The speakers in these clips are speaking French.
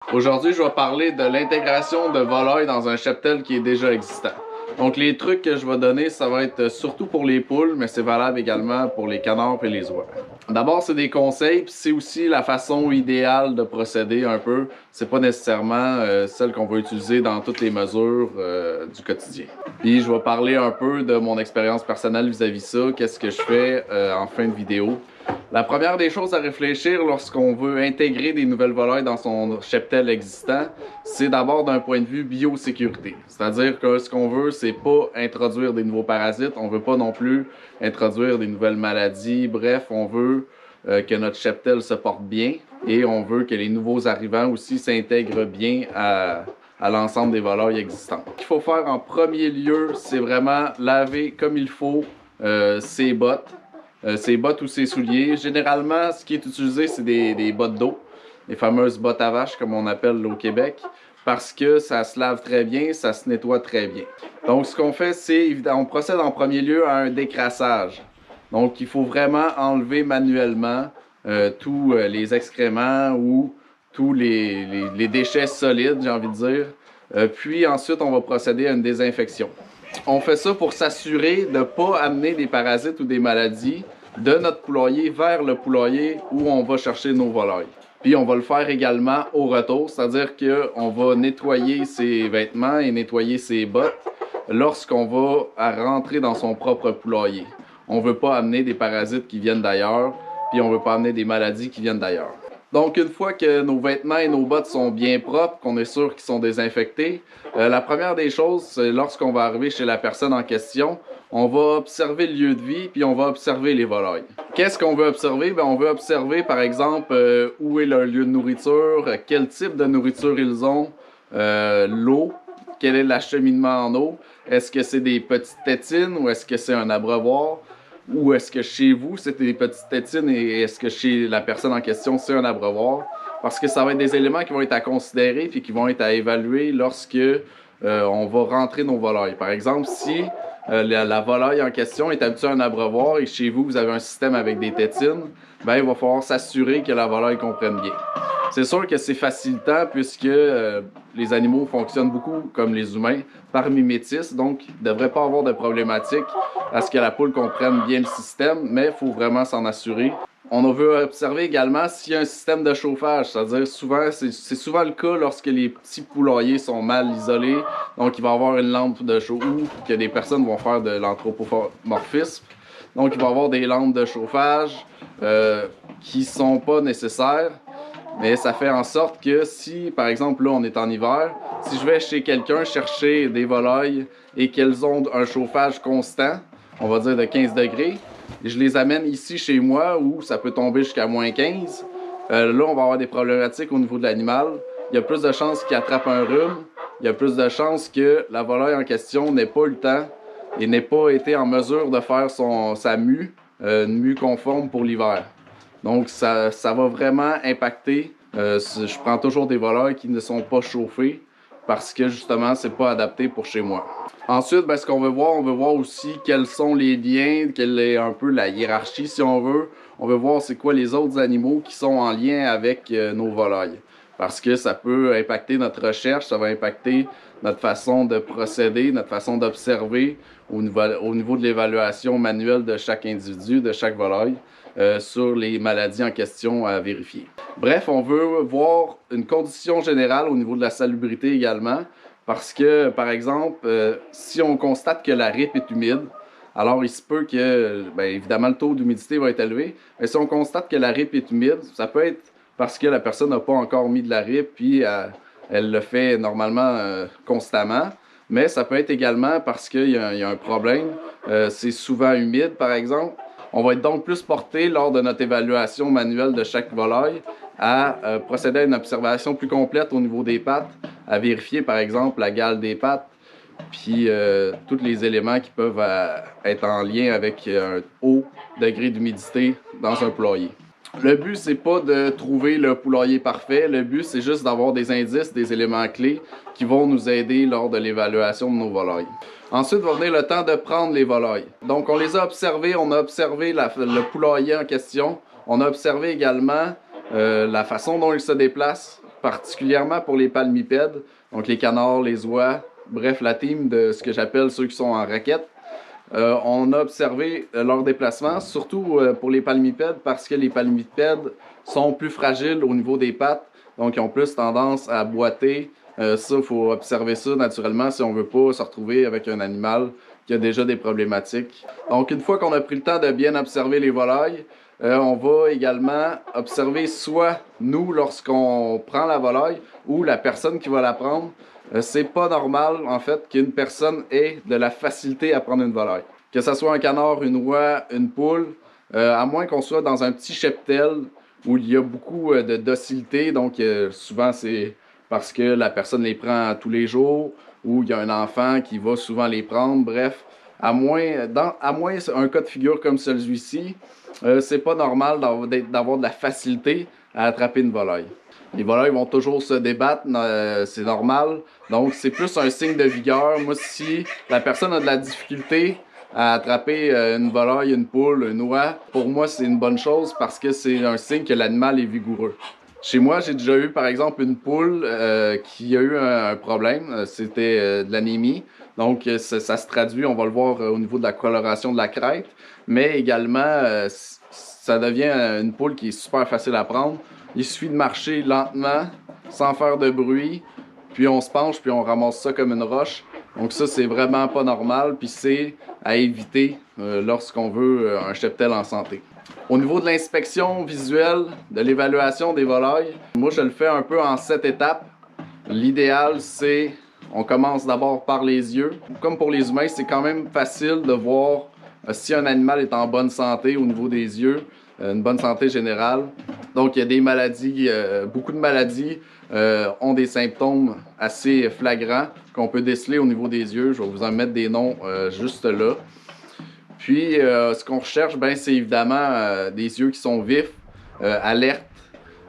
Aujourd'hui, je vais parler de l'intégration de volailles dans un cheptel qui est déjà existant. Donc, les trucs que je vais donner, ça va être surtout pour les poules, mais c'est valable également pour les canards et les oies. D'abord, c'est des conseils, puis c'est aussi la façon idéale de procéder un peu. C'est pas nécessairement celle qu'on va utiliser dans toutes les mesures du quotidien. Puis, je vais parler un peu de mon expérience personnelle vis-à-vis ça, qu'est-ce que je fais en fin de vidéo. La première des choses à réfléchir lorsqu'on veut intégrer des nouvelles volailles dans son cheptel existant, c'est d'abord d'un point de vue biosécurité. C'est-à-dire que ce qu'on veut, c'est pas introduire des nouveaux parasites, on veut pas non plus introduire des nouvelles maladies. Bref, on veut que notre cheptel se porte bien et on veut que les nouveaux arrivants aussi s'intègrent bien à l'ensemble des volailles existantes. Ce qu'il faut faire en premier lieu, c'est vraiment laver comme il faut ses bottes. Ses bottes ou ses souliers. Généralement, ce qui est utilisé, c'est des bottes d'eau, les fameuses bottes à vache, comme on appelle au Québec, parce que ça se lave très bien, ça se nettoie très bien. Donc, ce qu'on fait, c'est, on procède en premier lieu à un décrassage. Donc, il faut vraiment enlever manuellement tous les excréments ou tous les déchets solides, j'ai envie de dire. Puis ensuite, on va procéder à une désinfection. On fait ça pour s'assurer de ne pas amener des parasites ou des maladies de notre poulailler vers le poulailler où on va chercher nos volailles. Puis on va le faire également au retour, c'est-à-dire qu'on va nettoyer ses vêtements et nettoyer ses bottes lorsqu'on va rentrer dans son propre poulailler. On ne veut pas amener des parasites qui viennent d'ailleurs, puis on ne veut pas amener des maladies qui viennent d'ailleurs. Donc, une fois que nos vêtements et nos bottes sont bien propres, qu'on est sûr qu'ils sont désinfectés, la première des choses, c'est lorsqu'on va arriver chez la personne en question, on va observer le lieu de vie, puis on va observer les volailles. Qu'est-ce qu'on veut observer? Bien, on veut observer, par exemple, où est leur lieu de nourriture, quel type de nourriture ils ont, l'eau, quel est l'acheminement en eau, est-ce que c'est des petites tétines ou est-ce que c'est un abreuvoir? Ou est-ce que chez vous, c'est des petites tétines et est-ce que chez la personne en question, c'est un abreuvoir? Parce que ça va être des éléments qui vont être à considérer puis qui vont être à évaluer lorsque on va rentrer nos volailles. Par exemple, si la volaille en question est habituée à un abreuvoir et chez vous, vous avez un système avec des tétines, ben, il va falloir s'assurer que la volaille comprenne bien. C'est sûr que c'est facilitant puisque les animaux fonctionnent beaucoup comme les humains par mimétisme, donc il ne devrait pas avoir de problématique à ce que la poule comprenne bien le système, mais il faut vraiment s'en assurer. On veut observer également s'il y a un système de chauffage, c'est-à-dire souvent, c'est souvent le cas lorsque les petits poulaillers sont mal isolés, donc il va y avoir une lampe de chauffage ou que des personnes vont faire de l'anthropomorphisme. Donc il va y avoir des lampes de chauffage qui ne sont pas nécessaires. Mais ça fait en sorte que si, par exemple, là, on est en hiver, si je vais chez quelqu'un chercher des volailles et qu'elles ont un chauffage constant, on va dire de 15 degrés, et je les amène ici chez moi où ça peut tomber jusqu'à moins 15, là, on va avoir des problématiques au niveau de l'animal. Il y a plus de chances qu'il attrape un rhume, il y a plus de chances que la volaille en question n'ait pas eu le temps et n'ait pas été en mesure de faire sa mue, une mue conforme pour l'hiver. Donc, ça va vraiment impacter. Je prends toujours des volailles qui ne sont pas chauffées parce que, justement, c'est pas adapté pour chez moi. Ensuite, ben, ce qu'on veut voir aussi quels sont les liens, quelle est un peu la hiérarchie, si on veut. On veut voir c'est quoi les autres animaux qui sont en lien avec nos volailles. Parce que ça peut impacter notre recherche, ça va impacter notre façon de procéder, notre façon d'observer au niveau de l'évaluation manuelle de chaque individu, de chaque volaille, sur les maladies en question à vérifier. Bref, on veut voir une condition générale au niveau de la salubrité également, parce que, par exemple, si on constate que la ripe est humide, alors il se peut que, bien évidemment, le taux d'humidité va être élevé, mais si on constate que la ripe est humide, ça peut être parce que la personne n'a pas encore mis de la ripe, puis elle le fait normalement constamment. Mais ça peut être également parce qu'il y a un problème. C'est souvent humide, par exemple. On va être donc plus porté, lors de notre évaluation manuelle de chaque volaille, à procéder à une observation plus complète au niveau des pattes, à vérifier, par exemple, la gale des pattes, puis tous les éléments qui peuvent être en lien avec un haut degré d'humidité dans un poulailler. Le but, c'est pas de trouver le poulailler parfait. Le but, c'est juste d'avoir des indices, des éléments clés qui vont nous aider lors de l'évaluation de nos volailles. Ensuite, va venir le temps de prendre les volailles. Donc, on les a observés. On a observé le poulailler en question. On a observé également la façon dont il se déplace. particulièrement pour les palmipèdes, donc les canards, les oies, bref, la team de ce que j'appelle ceux qui sont en raquette. On a observé leur déplacement, surtout pour les palmipèdes, parce que les palmipèdes sont plus fragiles au niveau des pattes, donc ils ont plus tendance à boiter. Ça, il faut observer ça naturellement si on veut pas se retrouver avec un animal qui a déjà des problématiques. Donc, une fois qu'on a pris le temps de bien observer les volailles, on va également observer soit nous lorsqu'on prend la volaille ou la personne qui va la prendre. C'est pas normal, en fait, qu'une personne ait de la facilité à prendre une volaille. Que ce soit un canard, une oie, une poule, à moins qu'on soit dans un petit cheptel où il y a beaucoup de docilité, donc souvent c'est parce que la personne les prend tous les jours ou il y a un enfant qui va souvent les prendre, bref. À moins un cas de figure comme celui-ci, c'est pas normal d'avoir de la facilité à attraper une volaille. Les volailles vont toujours se débattre, c'est normal. Donc, c'est plus un signe de vigueur. Moi, si la personne a de la difficulté à attraper une volaille, une poule, une oie, pour moi, c'est une bonne chose parce que c'est un signe que l'animal est vigoureux. Chez moi, j'ai déjà eu, par exemple, une poule qui a eu un problème. C'était de l'anémie. Donc, ça se traduit, on va le voir au niveau de la coloration de la crête. Mais également, ça devient une poule qui est super facile à prendre. Il suffit de marcher lentement, sans faire de bruit, puis on se penche, puis on ramasse ça comme une roche. Donc ça, c'est vraiment pas normal, puis c'est à éviter lorsqu'on veut un cheptel en santé. Au niveau de l'inspection visuelle, de l'évaluation des volailles, moi je le fais un peu en 7 étapes. L'idéal, c'est, on commence d'abord par les yeux. Comme pour les humains, c'est quand même facile de voir si un animal est en bonne santé au niveau des yeux, une bonne santé générale. Donc, il y a des maladies, beaucoup de maladies ont des symptômes assez flagrants qu'on peut déceler au niveau des yeux. Je vais vous en mettre des noms juste là. Puis, ce qu'on recherche, ben, c'est évidemment des yeux qui sont vifs, alertes,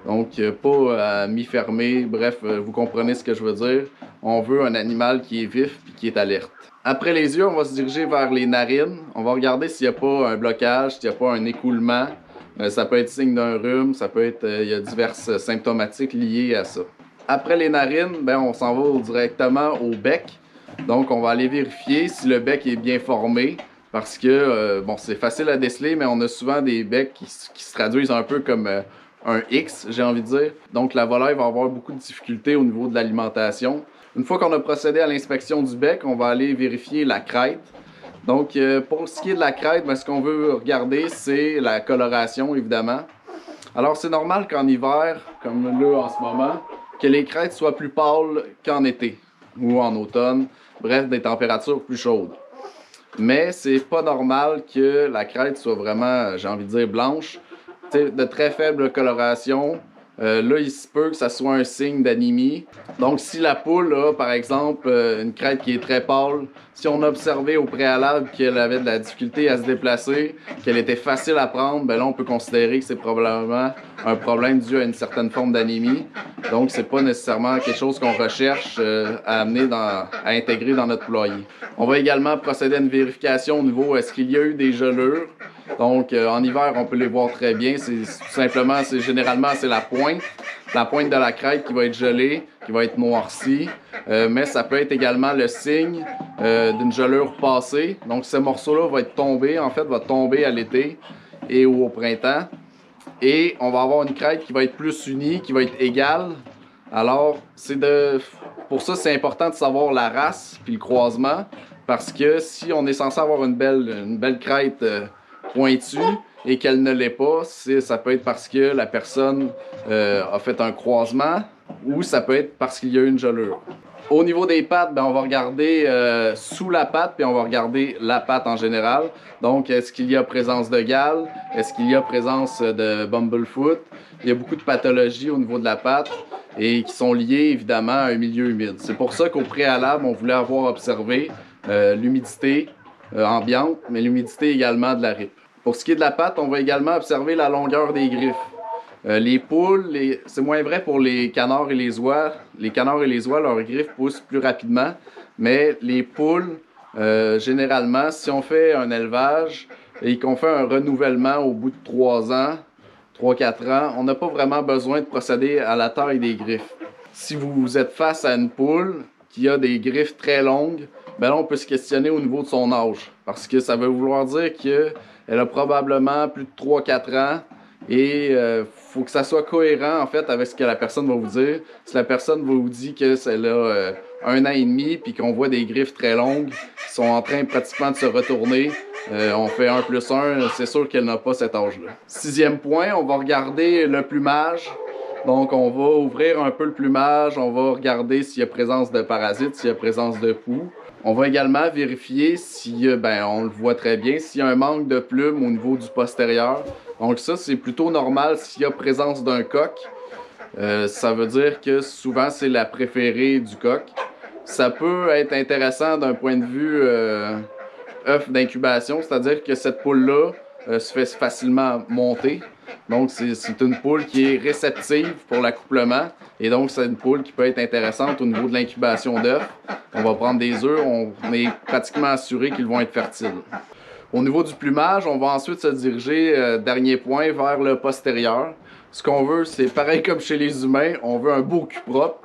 donc pas mi-fermés. Bref, vous comprenez ce que je veux dire. On veut un animal qui est vif et qui est alerte. Après les yeux, on va se diriger vers les narines. On va regarder s'il n'y a pas un blocage, s'il n'y a pas un écoulement. Ça peut être signe d'un rhume, ça peut être, il y a diverses symptomatiques liées à ça. Après les narines, ben, on s'en va directement au bec. Donc, on va aller vérifier si le bec est bien formé. Parce que, bon, c'est facile à déceler, mais on a souvent des becs qui se traduisent un peu comme un X, j'ai envie de dire. Donc, la volaille va avoir beaucoup de difficultés au niveau de l'alimentation. Une fois qu'on a procédé à l'inspection du bec, on va aller vérifier la crête. Donc, pour ce qui est de la crête, ben, ce qu'on veut regarder, c'est la coloration, évidemment. Alors, c'est normal qu'en hiver, comme là en ce moment, que les crêtes soient plus pâles qu'en été ou en automne. Bref, des températures plus chaudes. Mais c'est pas normal que la crête soit vraiment, j'ai envie de dire, blanche. T'sais, de très faible coloration. Là, il se peut que ça soit un signe d'anémie. Donc, si la poule a, par exemple, une crête qui est très pâle, si on a observé au préalable qu'elle avait de la difficulté à se déplacer, qu'elle était facile à prendre, ben là, on peut considérer que c'est probablement un problème dû à une certaine forme d'anémie. Donc, c'est pas nécessairement quelque chose qu'on recherche à intégrer dans notre poulailler. On va également procéder à une vérification au niveau est-ce qu'il y a eu des gelures. Donc, en hiver, on peut les voir très bien. Généralement, c'est la pointe de la crête qui va être gelée, qui va être noircie. Mais ça peut être également le signe d'une gelure passée. Donc, ce morceau-là va tomber à l'été et ou au printemps. Et on va avoir une crête qui va être plus unie, qui va être égale. Alors, pour ça, c'est important de savoir la race puis le croisement. Parce que si on est censé avoir une belle crête pointue et qu'elle ne l'est pas, ça peut être parce que la personne a fait un croisement ou ça peut être parce qu'il y a eu une gelure. Au niveau des pattes, ben, on va regarder sous la patte puis on va regarder la patte en général. Donc, est-ce qu'il y a présence de gale? Est-ce qu'il y a présence de bumblefoot? Il y a beaucoup de pathologies au niveau de la patte et qui sont liées évidemment à un milieu humide. C'est pour ça qu'au préalable, on voulait avoir observé l'humidité ambiante, mais l'humidité également de la ripe. Pour ce qui est de la patte, on va également observer la longueur des griffes. Les poules, c'est moins vrai pour les canards et les oies. Les canards et les oies, leurs griffes poussent plus rapidement, mais les poules, généralement, si on fait un élevage et qu'on fait un renouvellement au bout de 3 ans, 3-4 ans, on n'a pas vraiment besoin de procéder à la taille des griffes. Si vous êtes face à une poule qui a des griffes très longues, ben là, on peut se questionner au niveau de son âge. Parce que ça veut vouloir dire qu'elle a probablement plus de 3-4 ans et faut que ça soit cohérent en fait avec ce que la personne va vous dire. Si la personne vous dit qu'elle a 1 an et demi puis qu'on voit des griffes très longues qui sont en train pratiquement de se retourner, on fait 1 plus 1, c'est sûr qu'elle n'a pas cet âge-là. 6e point, on va regarder le plumage. Donc, on va ouvrir un peu le plumage, on va regarder s'il y a présence de parasites, s'il y a présence de poux. On va également vérifier si, on le voit très bien, s'il y a un manque de plumes au niveau du postérieur. Donc ça, c'est plutôt normal s'il y a présence d'un coq. Ça veut dire que souvent, c'est la préférée du coq. Ça peut être intéressant d'un point de vue œuf d'incubation, c'est-à-dire que cette poule-là se fait facilement monter. Donc, c'est une poule qui est réceptive pour l'accouplement. Et donc, c'est une poule qui peut être intéressante au niveau de l'incubation d'œufs. On va prendre des œufs, on est pratiquement assuré qu'ils vont être fertiles. Au niveau du plumage, on va ensuite se diriger, dernier point, vers le postérieur. Ce qu'on veut, c'est pareil comme chez les humains, on veut un beau cul propre.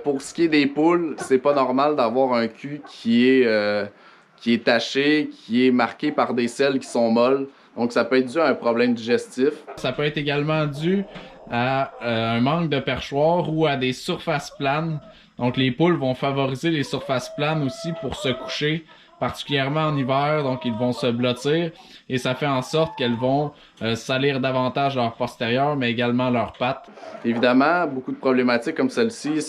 Pour ce qui est des poules, c'est pas normal d'avoir un cul qui est taché, qui est marqué par des selles qui sont molles. Donc, ça peut être dû à un problème digestif. Ça peut être également dû à un manque de perchoir ou à des surfaces planes. Donc, les poules vont favoriser les surfaces planes aussi pour se coucher, particulièrement en hiver. Donc, ils vont se blottir et ça fait en sorte qu'elles vont salir davantage leur postérieur, mais également leurs pattes. Évidemment, beaucoup de problématiques comme celle-ci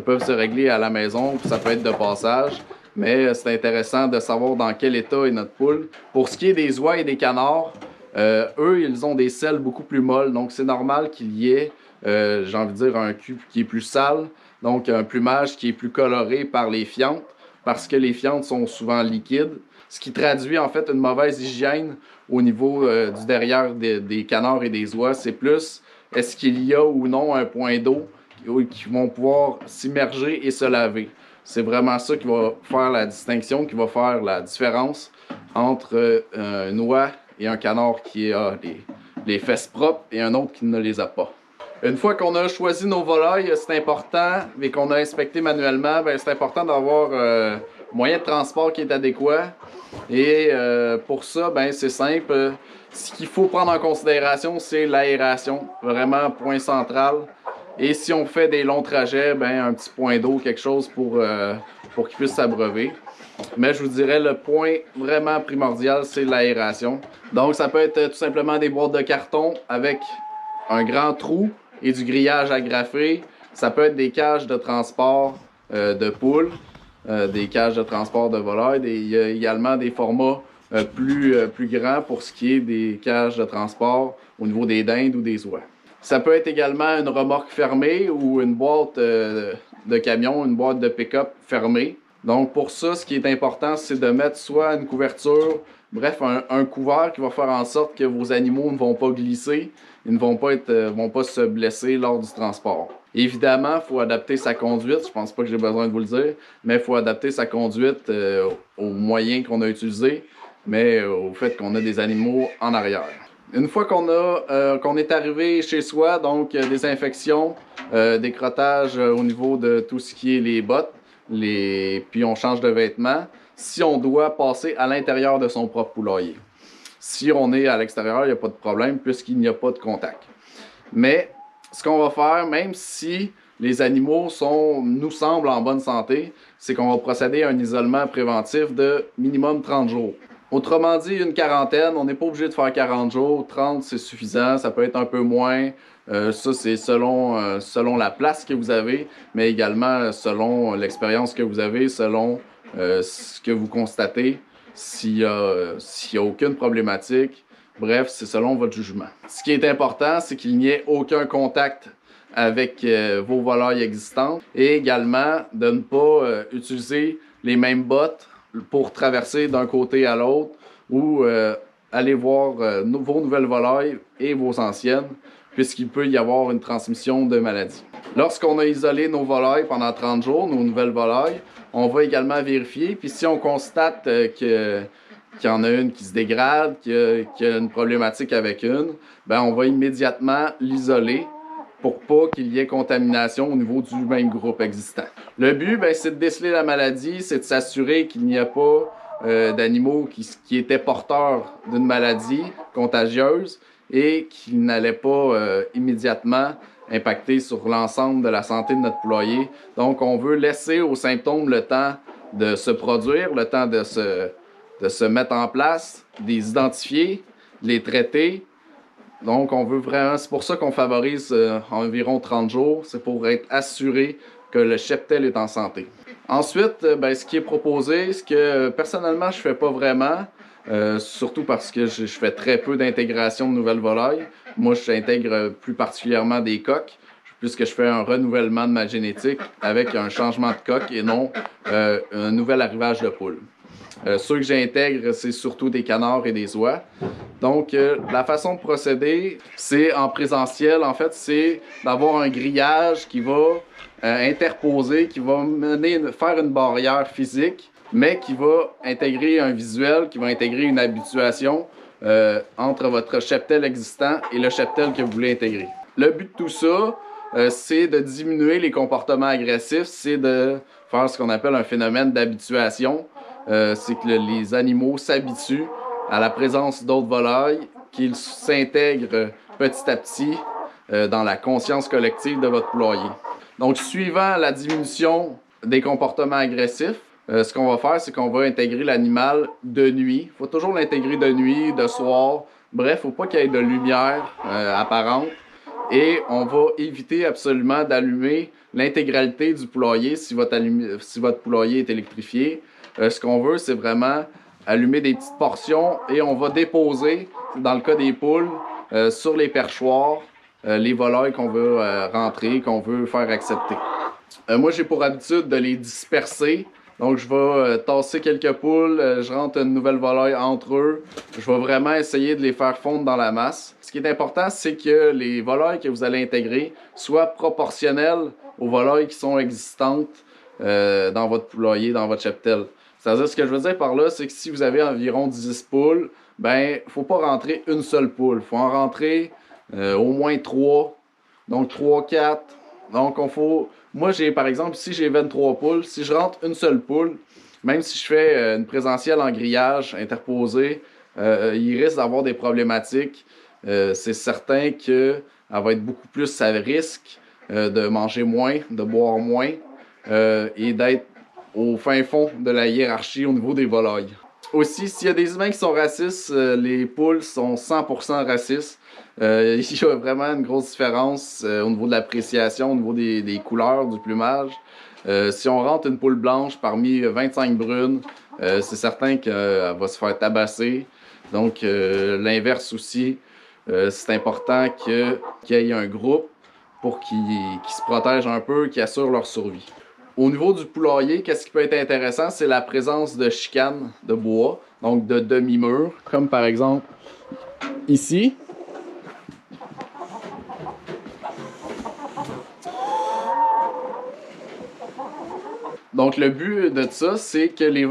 peuvent se régler à la maison, puis ça peut être de passage. Mais c'est intéressant de savoir dans quel état est notre poule. Pour ce qui est des oies et des canards, eux, ils ont des selles beaucoup plus molles. Donc, c'est normal qu'il y ait, j'ai envie de dire, un cul qui est plus sale. Donc, un plumage qui est plus coloré par les fientes, parce que les fientes sont souvent liquides. Ce qui traduit en fait une mauvaise hygiène au niveau du derrière des canards et des oies. C'est plus, est-ce qu'il y a ou non un point d'eau qui vont pouvoir s'immerger et se laver. C'est vraiment ça qui va faire la distinction, qui va faire la différence entre une oie et un canard qui a les fesses propres et un autre qui ne les a pas. Une fois qu'on a choisi nos volailles, c'est important, mais qu'on a inspecté manuellement, c'est important d'avoir un moyen de transport qui est adéquat. Et pour ça, c'est simple. Ce qu'il faut prendre en considération, c'est l'aération. Vraiment, point central. Et si on fait des longs trajets, un petit point d'eau, quelque chose pour qu'ils puissent s'abreuver. Mais je vous dirais, le point vraiment primordial, c'est l'aération. Donc, ça peut être tout simplement des boîtes de carton avec un grand trou et du grillage agrafé. Ça peut être des cages de transport de poules, des cages de transport de volailles. Il y a également des formats plus grands pour ce qui est des cages de transport au niveau des dindes ou des oies. Ça peut être également une remorque fermée ou une boîte de camion, une boîte de pick-up fermée. Donc pour ça, ce qui est important, c'est de mettre soit une couverture, bref, un couvert qui va faire en sorte que vos animaux ne vont pas glisser, ils ne vont pas se blesser lors du transport. Évidemment, il faut adapter sa conduite, je pense pas que j'ai besoin de vous le dire, mais il faut adapter sa conduite aux moyens qu'on a utilisés, mais au fait qu'on a des animaux en arrière. Une fois qu'on est arrivé chez soi, donc désinfection, décrottage au niveau de tout ce qui est les bottes, puis on change de vêtements, si on doit passer à l'intérieur de son propre poulailler. Si on est à l'extérieur, il n'y a pas de problème puisqu'il n'y a pas de contact. Mais ce qu'on va faire, même si les animaux nous semblent en bonne santé, c'est qu'on va procéder à un isolement préventif de minimum 30 jours. Autrement dit, une quarantaine, on n'est pas obligé de faire 40 jours, 30 c'est suffisant, ça peut être un peu moins. Ça, c'est selon la place que vous avez, mais également selon l'expérience que vous avez, selon ce que vous constatez, s'il y a aucune problématique. Bref, c'est selon votre jugement. Ce qui est important, c'est qu'il n'y ait aucun contact avec vos volailles existantes et également de ne pas utiliser les mêmes bottes pour traverser d'un côté à l'autre ou aller voir vos nouvelles volailles et vos anciennes, puisqu'il peut y avoir une transmission de maladies. Lorsqu'on a isolé nos volailles pendant 30 jours, nos nouvelles volailles, on va également vérifier. Puis si on constate qu'il y en a une qui se dégrade, qu'il y a une problématique avec une, on va immédiatement l'isoler pour pas qu'il y ait contamination au niveau du même groupe existant. Le but, ben, c'est de déceler la maladie, c'est de s'assurer qu'il n'y a pas d'animaux qui étaient porteurs d'une maladie contagieuse et qui n'allaient pas immédiatement impacter sur l'ensemble de la santé de notre poulailler. Donc, on veut laisser aux symptômes le temps de se produire, le temps de se mettre en place, de les identifier, de les traiter. Donc, on veut vraiment, c'est pour ça qu'on favorise environ 30 jours, c'est pour être assuré que le cheptel est en santé. Ensuite, ben, ce qui est proposé, ce que personnellement je fais pas vraiment, surtout parce que je fais très peu d'intégration de nouvelles volailles. Moi, j'intègre plus particulièrement des coques, puisque je fais un renouvellement de ma génétique avec un changement de coque et non un nouvel arrivage de poules. Ceux que j'intègre, c'est surtout des canards et des oies. Donc, la façon de procéder, c'est en présentiel. En fait, c'est d'avoir un grillage qui va interposer, qui va faire une barrière physique, mais qui va intégrer un visuel, qui va intégrer une habituation entre votre cheptel existant et le cheptel que vous voulez intégrer. Le but de tout ça, c'est de diminuer les comportements agressifs, c'est de faire ce qu'on appelle un phénomène d'habituation. C'est que les animaux s'habituent à la présence d'autres volailles, qu'ils s'intègrent petit à petit dans la conscience collective de votre poulailler. Donc, suivant la diminution des comportements agressifs, ce qu'on va faire, c'est qu'on va intégrer l'animal de nuit. Il faut toujours l'intégrer de nuit, de soir. Bref, il ne faut pas qu'il y ait de lumière apparente. Et on va éviter absolument d'allumer l'intégralité du poulailler si votre poulailler est électrifié. Ce qu'on veut, c'est vraiment allumer des petites portions et on va déposer, dans le cas des poules, sur les perchoirs, les volailles qu'on veut rentrer, qu'on veut faire accepter. Moi, j'ai pour habitude de les disperser. Donc, je vais tasser quelques poules, je rentre une nouvelle volaille entre eux. Je vais vraiment essayer de les faire fondre dans la masse. Ce qui est important, c'est que les volailles que vous allez intégrer soient proportionnelles aux volailles qui sont existantes dans votre poulailler, dans votre cheptel. C'est-à-dire, ce que je veux dire par là, c'est que si vous avez environ 10 poules, ben, faut pas rentrer une seule poule. Il faut en rentrer au moins 3. Donc, 3, 4. Donc, moi, par exemple, ici, j'ai 23 poules. Si je rentre une seule poule, même si je fais une présentielle en grillage interposé, il risque d'avoir des problématiques. C'est certain qu'elle va être beaucoup plus à risque de manger moins, de boire moins et d'être au fin fond de la hiérarchie au niveau des volailles. Aussi, s'il y a des humains qui sont racistes, les poules sont 100% racistes. Il y a vraiment une grosse différence au niveau de l'appréciation, au niveau des couleurs, du plumage. Si on rentre une poule blanche parmi 25 brunes, c'est certain qu'elle va se faire tabasser. Donc, l'inverse aussi, c'est important qu'il y ait un groupe pour qu'ils se protègent un peu, qui assure leur survie. Au niveau du poulailler, qu'est-ce qui peut être intéressant, c'est la présence de chicanes de bois, donc de demi-murs, comme par exemple ici. Donc, le but de ça, c'est que les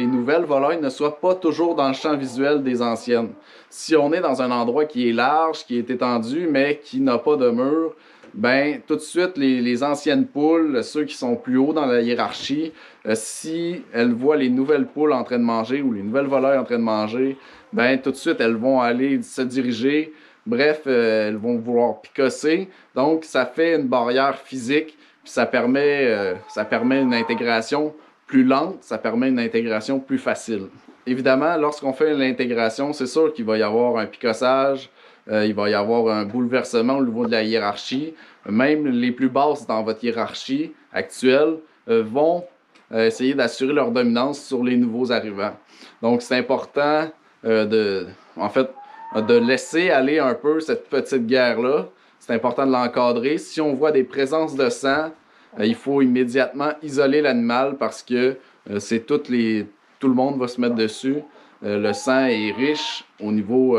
nouvelles volailles ne soient pas toujours dans le champ visuel des anciennes. Si on est dans un endroit qui est large, qui est étendu, mais qui n'a pas de mur, ben tout de suite, les anciennes poules, ceux qui sont plus hauts dans la hiérarchie, si elles voient les nouvelles poules en train de manger ou les nouvelles volailles en train de manger, ben tout de suite, elles vont aller se diriger. Bref, elles vont vouloir picosser. Donc, ça fait une barrière physique. Puis ça permet une intégration plus lente, ça permet une intégration plus facile. Évidemment, lorsqu'on fait l'intégration, c'est sûr qu'il va y avoir un picossage, il va y avoir un bouleversement au niveau de la hiérarchie. Même les plus basses dans votre hiérarchie actuelle vont essayer d'assurer leur dominance sur les nouveaux arrivants. Donc, c'est important de laisser aller un peu cette petite guerre-là. C'est important de l'encadrer. Si on voit des présences de sang, il faut immédiatement isoler l'animal parce que tout le monde va se mettre dessus. Le sang est riche au niveau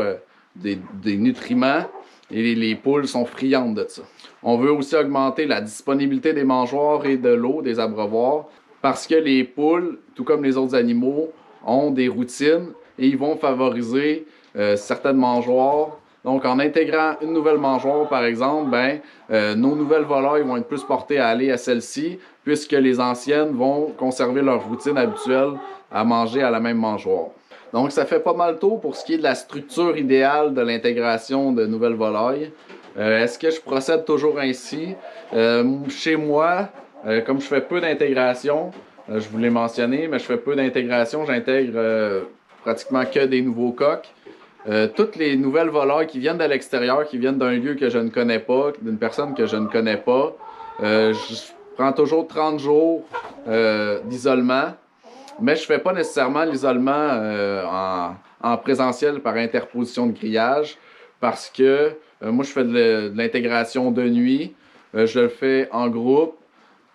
des nutriments et les poules sont friandes de ça. On veut aussi augmenter la disponibilité des mangeoires et de l'eau, des abreuvoirs, parce que les poules, tout comme les autres animaux, ont des routines et ils vont favoriser certaines mangeoires Donc, en intégrant une nouvelle mangeoire, par exemple, nos nouvelles volailles vont être plus portées à aller à celle-ci, puisque les anciennes vont conserver leur routine habituelle à manger à la même mangeoire. Donc, ça fait pas mal le tour pour ce qui est de la structure idéale de l'intégration de nouvelles volailles. Est-ce que je procède toujours ainsi? Chez moi, comme je fais peu d'intégration, je vous l'ai mentionné, mais je fais peu d'intégration, j'intègre pratiquement que des nouveaux coqs. Toutes les nouvelles volailles qui viennent de l'extérieur, qui viennent d'un lieu que je ne connais pas, d'une personne que je ne connais pas, je prends toujours 30 jours d'isolement, mais je ne fais pas nécessairement l'isolement en présentiel par interposition de grillage parce que moi je fais de l'intégration de nuit, je le fais en groupe.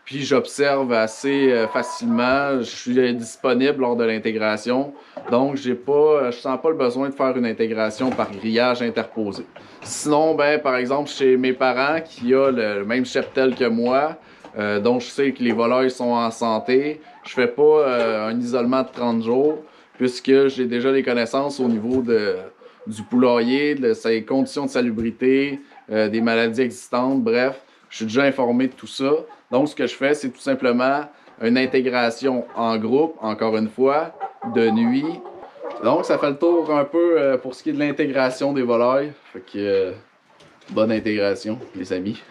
Puis j'observe assez facilement, je suis disponible lors de l'intégration, donc je sens pas le besoin de faire une intégration par grillage interposé. Sinon, par exemple, chez mes parents qui a le même cheptel que moi, donc je sais que les volailles sont en santé, je fais pas un isolement de 30 jours puisque j'ai déjà les connaissances au niveau du poulailler, de ses conditions de salubrité, des maladies existantes, bref, je suis déjà informé de tout ça. Donc, ce que je fais, c'est tout simplement une intégration en groupe, encore une fois, de nuit. Donc, ça fait le tour un peu pour ce qui est de l'intégration des volailles. Fait que bonne intégration, les amis.